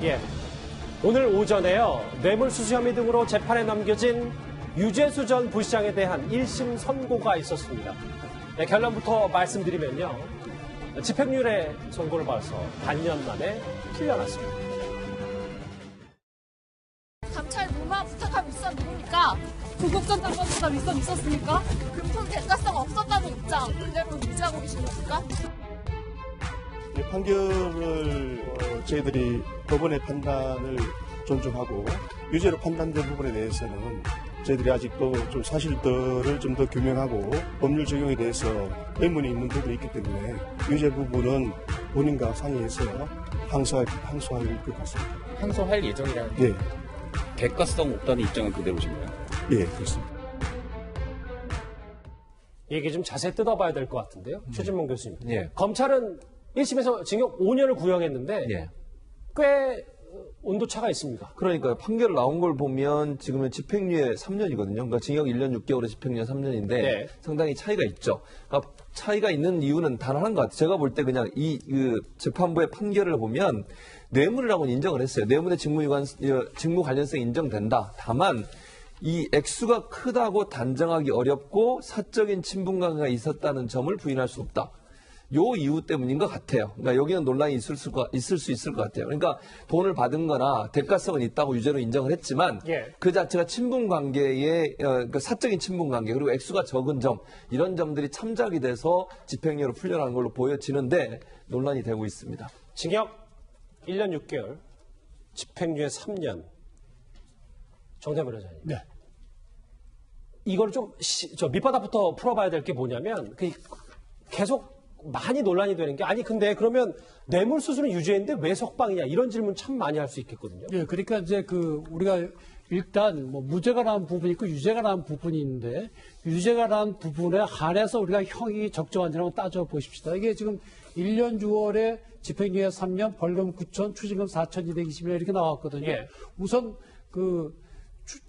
예. 오늘 오전에요. 뇌물수수 혐의 등으로 재판에 넘겨진 유재수 전 부시장에 대한 1심 선고가 있었습니다. 네, 결론부터 말씀드리면요. 집행유예 선고를 받아서 반년 만에 풀려났습니다. 감찰 무마 부탁한 윗선 누굽니까? 조국전 장관보다 윗선 있었습니까? 금품 대가성 없었다는 입장 그대로 유지하고 계신 겁니까? 이 판결을 저희들이 법원의 판단을 존중하고 유죄로 판단된 부분에 대해서는 저희들이 아직도 좀 사실들을 좀 더 규명하고 법률 적용에 대해서 의문이 있는 부분이 있기 때문에 유죄 부분은 본인과 상의해서 항소할 것 같습니다. 항소할 예정이라는 예, 대가성 없다는 입장은 그대로신가요? 예, 그렇습니다. 얘기 좀 자세히 뜯어봐야 될 것 같은데요. 최진봉 교수님. 예. 검찰은 1심에서 징역 5년을 구형했는데 예. 꽤 온도차가 있습니다. 그러니까 판결 나온 걸 보면 지금은 집행유예 3년이거든요. 그러니까 징역 1년 6개월에 집행유예 3년인데 네. 상당히 차이가 있죠. 그러니까 차이가 있는 이유는 단 하나인 것 같아요. 제가 볼 때 그냥 그 재판부의 판결을 보면 뇌물이라고는 인정을 했어요. 뇌물의 직무 관련성이 인정된다. 다만 이 액수가 크다고 단정하기 어렵고 사적인 친분관계가 있었다는 점을 부인할 수 없다. 요 이유 때문인 것 같아요. 그러니까 여기는 논란이 있을 수 있을 것 같아요. 그러니까 돈을 받은 거나 대가성은 있다고 유죄로 인정을 했지만 예. 그 자체가 친분관계의 그러니까 사적인 친분관계 그리고 액수가 적은 점 이런 점들이 참작이 돼서 집행유예로 풀려나는 걸로 보여지는데 논란이 되고 있습니다. 징역 1년 6개월, 집행유예 3년. 정대문 회장님. 네. 이걸 좀 밑바닥부터 풀어봐야 될 게 뭐냐면 계속 많이 논란이 되는 게 아니 근데 그러면 뇌물수수는 유죄인데 왜 석방이냐 이런 질문 참 많이 할 수 있겠거든요. 예, 그러니까 이제 우리가 일단 뭐 무죄가 나온 부분이 있고 유죄가 나온 부분이 있는데 유죄가 나온 부분에 한해서 우리가 형이 적정한지라고 따져 보십시다. 이게 지금 1년 6월에 집행유예 3년, 벌금 9천, 추징금 4,220원 이렇게 나왔거든요. 예. 우선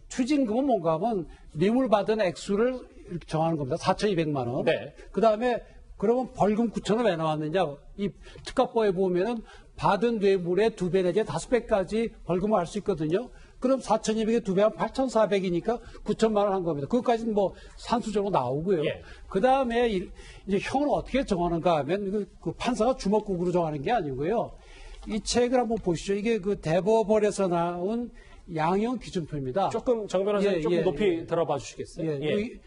추징금은 뭔가 하면 뇌물 받은 액수를 이렇게 정하는 겁니다. 4,200만 원. 네. 그다음에 그러면 벌금 9천원 왜 나왔느냐? 이 특가법에 보면은 받은 뇌물의 2배 내지 5배까지 벌금을 할 수 있거든요. 그럼 4,200에 2배하면 8,400이니까 9천만 원 한 겁니다. 그것까지는 뭐 산수적으로 나오고요. 예. 그 다음에 이제 형을 어떻게 정하는가 하면 그 판사가 주먹국으로 정하는 게 아니고요. 이 책을 한번 보시죠. 이게 대법원에서 나온 양형 기준표입니다. 조금 정 변호사님 조금 높이 예. 들어봐 주시겠어요? 예.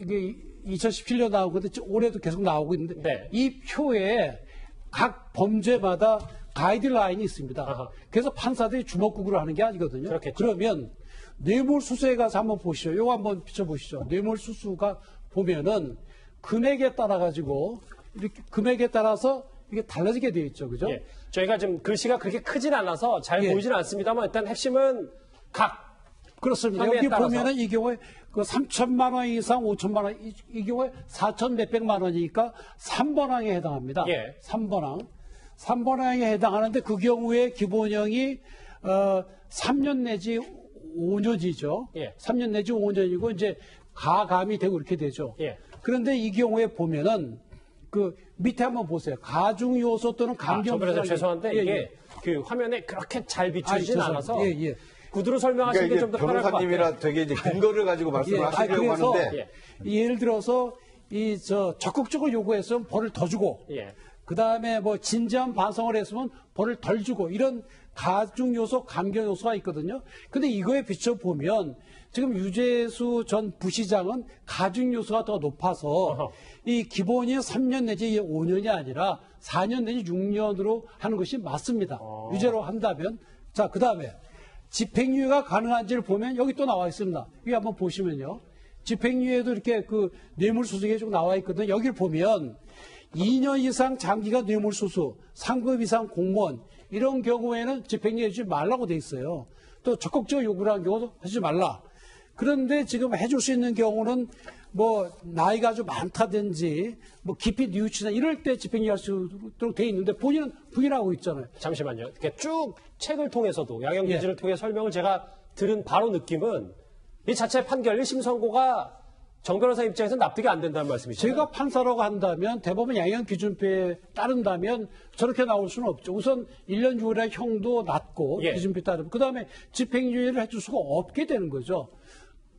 이게 2017년 나온 건데 올해도 계속 나오고 있는데 네. 이 표에 각 범죄마다 가이드라인이 있습니다. 아하. 그래서 판사들이 주먹구구를 하는 게 아니거든요. 그렇겠죠. 그러면 뇌물수수에 가서 한번 보시죠. 이거 한번 비춰보시죠. 뇌물수수가 보면은 금액에 따라 가지고 이렇게 금액에 따라서 이게 달라지게 되어 있죠. 그죠? 예. 저희가 지금 글씨가 그렇게 크진 않아서 잘 예. 보이진 않습니다만 일단 핵심은 그렇습니다. 혐의에 여기 따라서. 보면은 이 경우에 3천만 원 이상 5천만 원, 이 경우에 4천 몇백만 원이니까 3번항에 해당합니다. 예. 3번항에 해당하는데 그 경우에 기본형이 3년 내지 5년이죠. 예. 3년 내지 5년이고 이제 가감이 되고 이렇게 되죠. 예. 그런데 이 경우에 보면은 밑에 한번 보세요. 가중 요소 또는 강경 정 변호사님 죄송한데 예, 이게 예. 그 화면에 그렇게 잘 비춰지진 죄송합니다. 않아서 예. 구두로 설명하시는 게 좀 더 편할 것 같아요. 변호사님이라 되게 이제 근거를 가지고 말씀을 하시려고 그래서 하는데 예를 들어서 적극적으로 요구했으면 벌을 더 주고 예. 그다음에 뭐 진지한 반성을 했으면 벌을 덜 주고 이런 가중 요소, 감경 요소가 있거든요. 근데 이거에 비춰 보면 지금 유재수 전 부시장은 가중 요소가 더 높아서 어허. 이 기본이 3년 내지 5년이 아니라 4년 내지 6년으로 하는 것이 맞습니다. 유죄로 한다면. 자, 그다음에 집행유예가 가능한지를 보면 여기 또 나와 있습니다. 여기 한번 보시면요. 집행유예도 이렇게 뇌물수수에 좀 나와 있거든요. 여기를 보면 2년 이상 장기간 뇌물수수, 상급 이상 공무원 이런 경우에는 집행유예 해주지 말라고 돼 있어요. 또 적극적 요구를 한 경우도 하지 말라. 그런데 지금 해줄 수 있는 경우는 뭐 나이가 아주 많다든지 뭐 깊이 뉘우치나 이럴 때 집행유예 할 수 있도록 돼 있는데 본인은 부인하고 있잖아요. 잠시만요. 이렇게 쭉 책을 통해서도 양형 예. 기준을 통해 설명을 제가 들은 바로 느낌은 이 자체 판결 1심 선고가 정 변호사 입장에서 납득이 안 된다는 말씀이시죠? 제가 판사라고 한다면 대법원 양형 기준표에 따른다면 저렇게 나올 수는 없죠. 우선 1년 6월에 형도 낮고 예. 기준표에 따르면 그다음에 집행유예를 해줄 수가 없게 되는 거죠.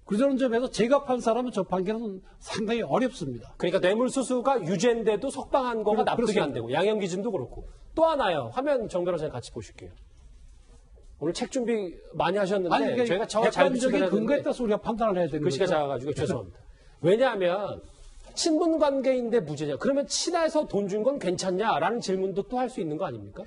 그런 점에서 제가 판사라면 저 판결은 상당히 어렵습니다. 그러니까 뇌물수수가 유죄인데도 석방한 거가 납득이 안 되고 양형 기준도 그렇고 또 하나요. 화면 정 변호사님 같이 보실게요. 오늘 책 준비 많이 하셨는데 아니, 저희가 잘 객관적인 근거에 따라서 우리가 판단을 해야 되는 글씨가 거죠. 작아가지고 죄송합니다. 왜냐하면 친분 관계인데 무죄냐. 그러면 친해서 돈 준 건 괜찮냐라는 질문도 또 할 수 있는 거 아닙니까?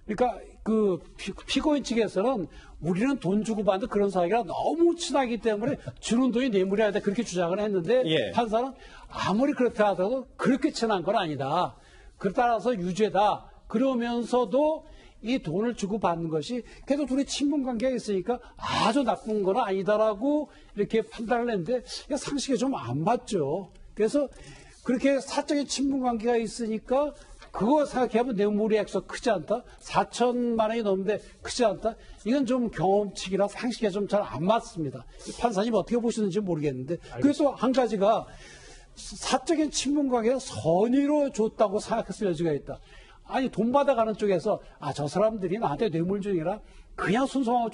그러니까 그 피고인 측에서는 우리는 돈 주고 받는 그런 사이가 너무 친하기 때문에 주는 돈이 뇌물이어야 돼 그렇게 주장을 했는데 예. 판사는 아무리 그렇다 하더라도 그렇게 친한 건 아니다. 그 따라서 유죄다. 그러면서도 이 돈을 주고 받는 것이 그래도 둘이 친분 관계가 있으니까 아주 나쁜 건 아니다라고 이렇게 판단을 했는데 상식에 좀 안 맞죠. 그래서 그렇게 사적인 친분 관계가 있으니까 그거 생각해보면 뇌물의 액수가 크지 않다? 4천만 원이 넘는데 크지 않다? 이건 좀 경험칙이나 상식에 좀 잘 안 맞습니다. 판사님 어떻게 보시는지 모르겠는데. 그래서 한 가지가 사적인 친분 관계가 선의로 줬다고 생각했을 여지가 있다. 아니 돈 받아가는 쪽에서 저 사람들이 나한테 뇌물 중이라 그냥 순수하게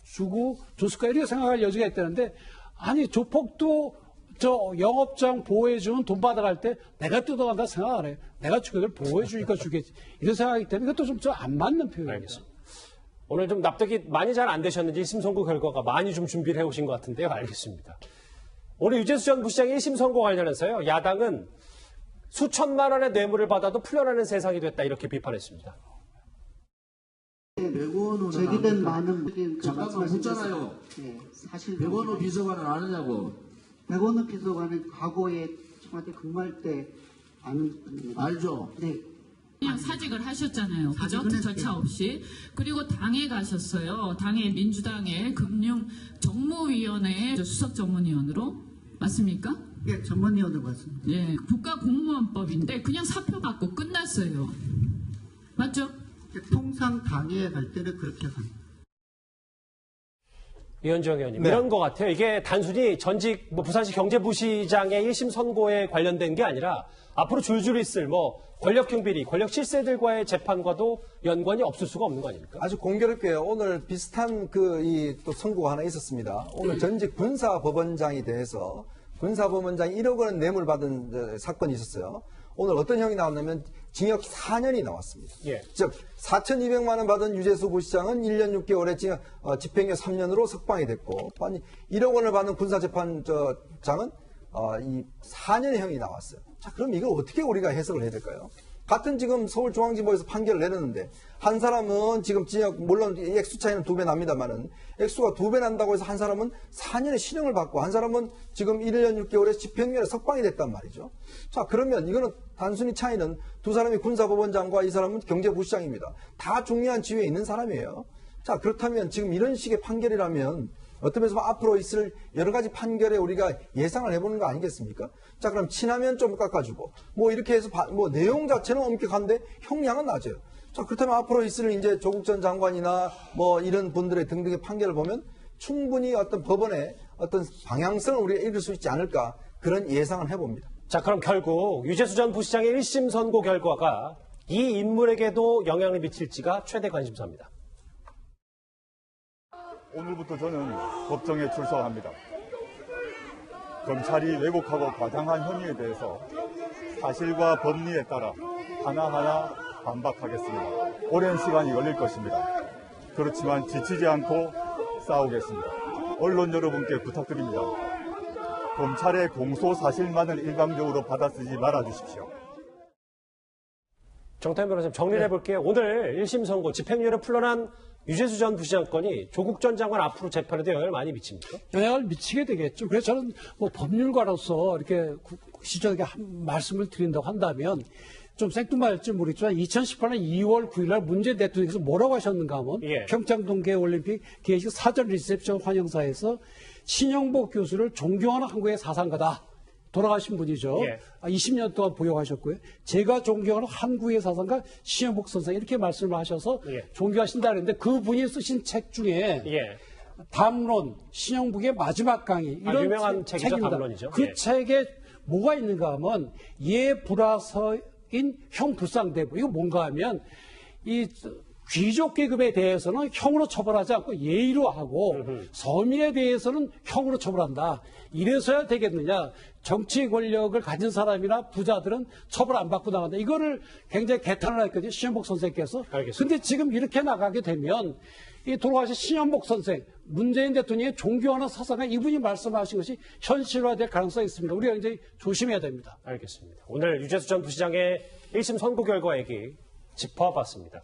주고 줬을까 이렇게 생각할 여지가 있다는데 아니 조폭도 저 영업장 보호해주면 돈 받아갈 때 내가 뜯어간다 생각 안 해요. 내가 주객을 보호해주니까 주겠지. 이런 생각이기 때문에 이것도 좀 안 맞는 표현이에요. 알겠습니다. 오늘 좀 납득이 많이 잘 안 되셨는지 1심 선고 결과가 많이 좀 준비를 해오신 것 같은데요. 알겠습니다. 오늘 유재수 전 부시장 1심 선고 관련해서요. 야당은 수천만 원의 뇌물을 받아도 풀려나는 세상이 됐다 이렇게 비판했습니다. 제기된 많은 잠깐만 묻잖아요. 네, 사실 백원호 비서관은 아느냐고. 백원호 비서관은 과거에 청와대 근무할 때 아는 분입니다. 알죠? 네. 그냥 사직을 하셨잖아요. 그죠? 절차 없이. 그리고 당에 가셨어요. 당의 민주당의 금융정무위원회 수석 전문위원으로. 맞습니까? 예, 전문위원으로 봤습니다. 예, 국가공무원법인데 그냥 사표 받고 끝났어요. 맞죠? 통상 당에 갈 때는 그렇게 합니다. 이현정 의원님, 네. 이런 것 같아요. 이게 단순히 전직 부산시 경제부시장의 1심 선고에 관련된 게 아니라 앞으로 줄줄이 있을 권력형 비리, 권력 실세들과의 재판과도 연관이 없을 수가 없는 거 아닙니까? 아주 공교롭게요. 오늘 비슷한 또 선고가 하나 있었습니다. 오늘 전직 군사법원장에 대해서 군사법원장이 1억 원 뇌물 받은 사건이 있었어요. 오늘 어떤 형이 나왔냐면 징역 4년이 나왔습니다. 예. 즉 4,200만 원 받은 유재수 부시장은 1년 6개월에 집행유예 3년으로 석방이 됐고 1억 원을 받은 군사재판장은 이 4년의 형이 나왔어요. 자, 그럼 이걸 어떻게 우리가 해석을 해야 될까요? 같은 지금 서울중앙지법에서 판결을 내렸는데 한 사람은 지금 징역 물론 액수 차이는 2배 납니다만은 액수가 2배 난다고 해서 한 사람은 4년의 실형을 받고 한 사람은 지금 1년 6개월에 집행유예 석방이 됐단 말이죠. 자, 그러면 이거는 단순히 차이는 두 사람이 군사법원장과 이 사람은 경제부시장입니다. 다 중요한 지위에 있는 사람이에요. 자, 그렇다면 지금 이런 식의 판결이라면 어떤 면에서 앞으로 있을 여러 가지 판결에 우리가 예상을 해보는 거 아니겠습니까? 자, 그럼 친하면 좀 깎아주고, 이렇게 해서, 내용 자체는 엄격한데 형량은 낮아요. 자, 그렇다면 앞으로 있을 이제 조국 전 장관이나 이런 분들의 등등의 판결을 보면 충분히 어떤 법원의 어떤 방향성을 우리가 읽을 수 있지 않을까, 그런 예상을 해봅니다. 자, 그럼 결국 유재수 전 부시장의 1심 선고 결과가 이 인물에게도 영향을 미칠지가 최대 관심사입니다. 오늘부터 저는 법정에 출석합니다. 검찰이 왜곡하고 과장한 혐의에 대해서 사실과 법리에 따라 하나하나 반박하겠습니다. 오랜 시간이 걸릴 것입니다. 그렇지만 지치지 않고 싸우겠습니다. 언론 여러분께 부탁드립니다. 검찰의 공소 사실만을 일방적으로 받아쓰지 말아주십시오. 정태현 변호사님 정리를 해볼게요. 오늘 1심 선고 집행유예로 풀려난 유재수 전 부시장 건이 조국 전 장관 앞으로 재판에도 영향을 많이 미칩니까? 영향을 미치게 되겠죠. 그래서 저는 법률가로서 이렇게 시적에 말씀을 드린다고 한다면 좀 생뚱맞을지 모르겠지만 2018년 2월 9일 날 문재인 대통령께서 뭐라고 하셨는가 하면 평창 동계올림픽 개회식 사전 리셉션 환영사에서 신영복 교수를 존경하는 한국의 사상가다. 돌아가신 분이죠. 20년 동안 보역하셨고요. 제가 존경하는 한국의 사상가 신영복 선생 이렇게 말씀을 하셔서 존경하신다 그랬는데 그분이 쓰신 책 중에 담론, 신영북의 마지막 강의 이런 유명한 책이죠. 책입니다. 담론이죠. 그 예. 책에 뭐가 있는가 하면 예불화서인 형불상대부. 이거 뭔가 하면 이 귀족 계급에 대해서는 형으로 처벌하지 않고 예의로 하고 서민에 대해서는 형으로 처벌한다. 이래서야 되겠느냐. 정치 권력을 가진 사람이나 부자들은 처벌 안 받고 나간다. 이거를 굉장히 개탄을 했거든요. 신현복 선생께서. 알겠습니다. 근데 지금 이렇게 나가게 되면 이 돌아가신 신현복 선생, 문재인 대통령의 존경하는 사상가 이분이 말씀하신 것이 현실화될 가능성이 있습니다. 우리가 굉장히 조심해야 됩니다. 알겠습니다. 오늘 유재수 전 부시장의 1심 선고 결과 얘기 짚어봤습니다.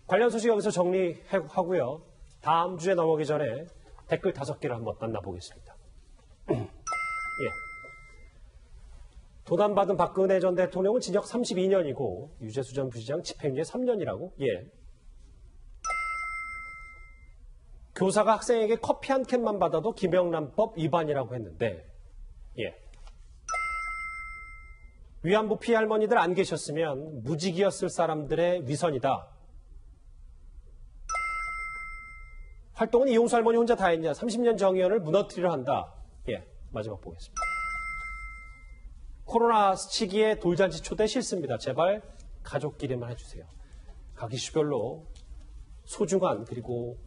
관련 소식 여기서 정리하고요. 다음 주에 넘어가기 전에 댓글 5개를 한번 만나보겠습니다. 예. 도난받은 박근혜 전 대통령은 징역 32년이고 유재수 전 부시장 집행유예 3년이라고? 예. 교사가 학생에게 커피 한 캔만 받아도 김영란법 위반이라고 했는데 예. 위안부 피해 할머니들 안 계셨으면 무직이었을 사람들의 위선이다. 활동은 이용수 할머니 혼자 다 했냐. 30년 정의원을 무너뜨리려 한다. 예, 마지막 보겠습니다. 코로나 시기에 돌잔치 초대 싫습니다. 제발 가족끼리만 해주세요. 각 이슈별로 소중한 그리고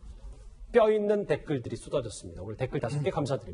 뼈 있는 댓글들이 쏟아졌습니다. 오늘 댓글 5개 감사드립니다.